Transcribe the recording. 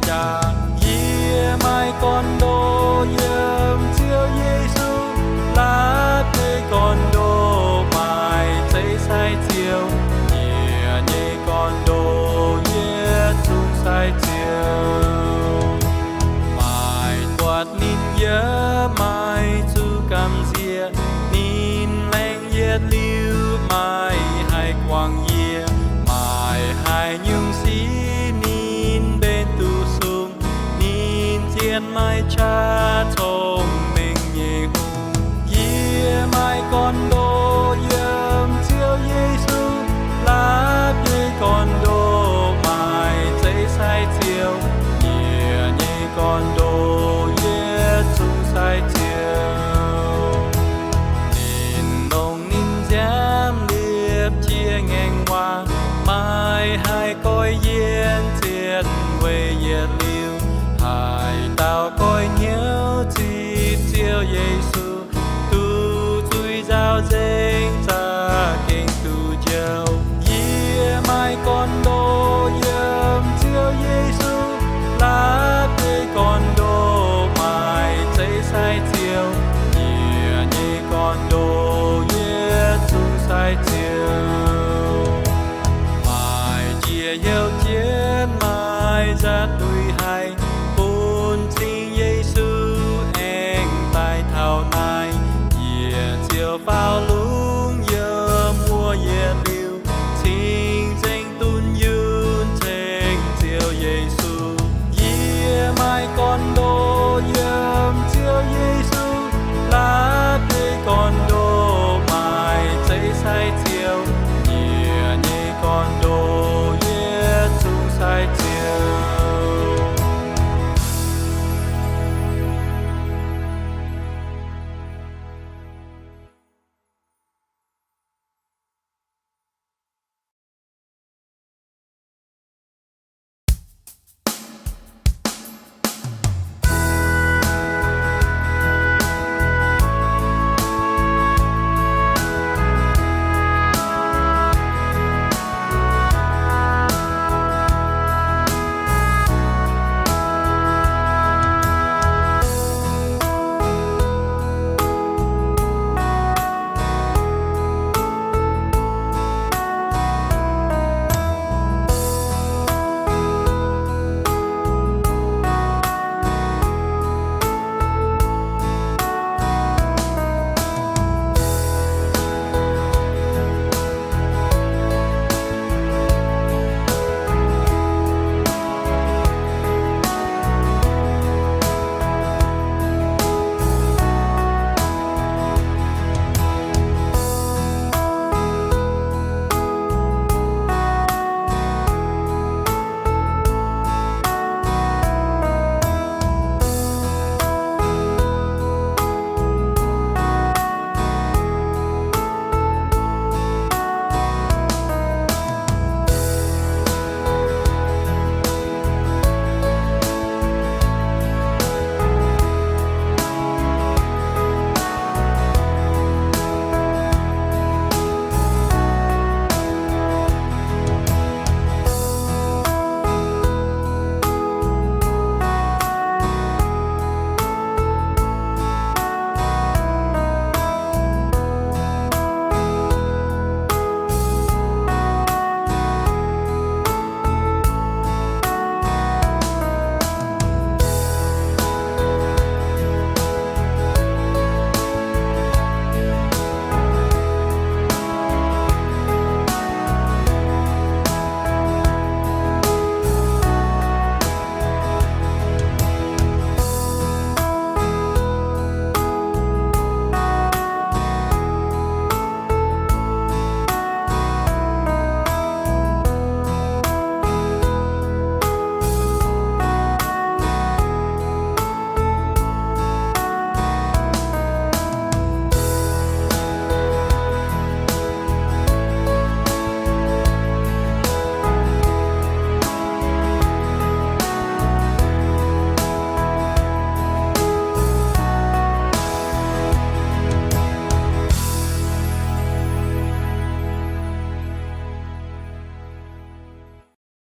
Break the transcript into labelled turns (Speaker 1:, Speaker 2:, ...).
Speaker 1: cha. Yie Maaih Gorn-Ndoqv Yiem Ziouv Yesu, Maaih Gorn-Ndoqv Maaih saaiv-ziou, nyei Gorn-Ndoqv Yesu saaiv-ziou. Maaih buatc Ninh nhớ Maaih zu gamh diệt, Ninh lanh yiết liuz Maaih Haaix quang Yie, Maaih hai nhung sĩ Ninh bên tu sung, Ninh diệt Maaih cha thông minh nhie hùng. Yie Maaih Gorn-Ndoqv Yiem Ziouv Yesu, Maaih Gorn-Ndoqv Maaih saaiv-ziou, nyei Gorn-Ndoqv Yesu saaiv-ziou. Ninh nông nziaamv chia ngang hoa, Maaih hai coi yên thiệt về yiết liu, hai tao coi nhớ thịt chiêu Giêsu, tu zuiz giao danh ta kinh tu dâu. Yie Maaih Gorn-Ndoqv Yiem Ziouv Yesu, Maaih Gorn-Ndoqv Maaih saaiv-ziou, nyei Gorn-Ndoqv Yesu saaiv-ziou. Maaih chia